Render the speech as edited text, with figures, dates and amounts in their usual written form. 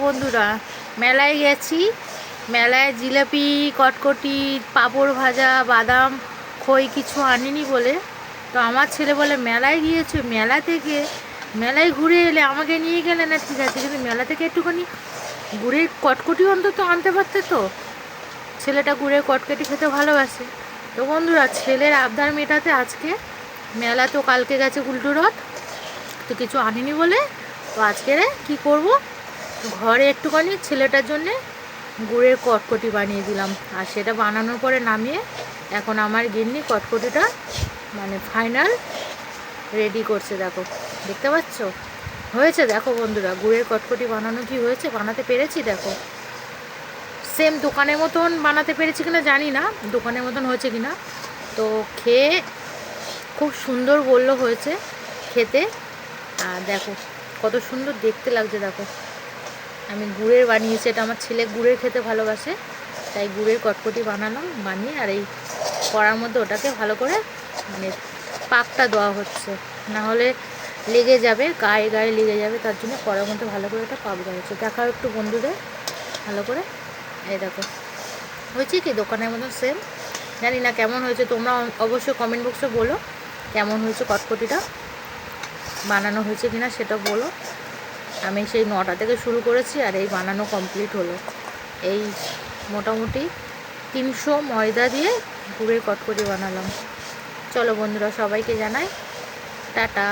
বন্ধুরা, মেলায় গেছি। মেলায় জিলাপি, কটকটি, পাঁপড় ভাজা, বাদাম, খই কিছু আনিনি বলে, তো আমার ছেলে বলে মেলায় গিয়েছো, মেলা থেকে মেলায় ঘুরে এলে আমাকে নিয়ে গেলে না ঠিক আছে, কিন্তু মেলা থেকে একটুখানি গুড়ের কটকটি অন্তত আনতে পারতে তো। ছেলেটা গুড়ের কটকটি খেতে ভালোবাসে। তো বন্ধুরা, ছেলের আবদার মেটাতে আজকে মেলা, তো কালকে গেছে উল্টো রথ, তো কিছু আনিনি বলে, তো আজকে কি করব, ঘরে একটুখানি ছেলেটার জন্যে গুড়ের কটকটি বানিয়ে দিলাম। আর সেটা বানানোর পরে নামিয়ে এখন আমার গিন্নি কটকটিটা মানে ফাইনাল রেডি করছে। দেখো, দেখতে পাচ্ছ হয়েছে? দেখো বন্ধুরা, গুড়ের কটকটি বানানো কি হয়েছে, বানাতে পেরেছি। দেখো, সেম দোকানের মতন বানাতে পেরেছি কিনা জানি না, দোকানের মতন হয়েছে কিনা। তো খেয়ে খুব সুন্দর বললো হয়েছে খেতে। আর দেখো কত সুন্দর দেখতে লাগছে। দেখো, আমি গুড়ের বানিয়েছি, এটা আমার ছেলে গুড়ের খেতে ভালোবাসে, তাই গুড়ের কটকটি বানালাম। বানিয়ে আর এই কড়ার মধ্যে ওটাকে ভালো করে মানে পাকটা দেওয়া হচ্ছে, না হলে লেগে যাবে, গায়ে গায়ে লেগে যাবে, তার জন্য কড়ার মধ্যে ভালো করে এটা পাক দেওয়া হচ্ছে। দেখাও একটু বন্ধুদের ভালো করে। এই দেখো, হয়েছে কি দোকানের মতন সেম। জানি না কেমন হয়েছে, তোমরা অবশ্যই কমেন্ট বক্সে বলো কেমন হয়েছে, কটকটিটা বানানো হয়েছে কিনা সেটা বলো। আমি সেই 9টা থেকে শুরু করেছি আর এই বানানো কমপ্লিট হলো। এই মোটামুটি 300 ময়দা দিয়ে গুড়ের কটকটি বানালাম। চলো বন্ধুরা, সবাইকে জানাই টাটা।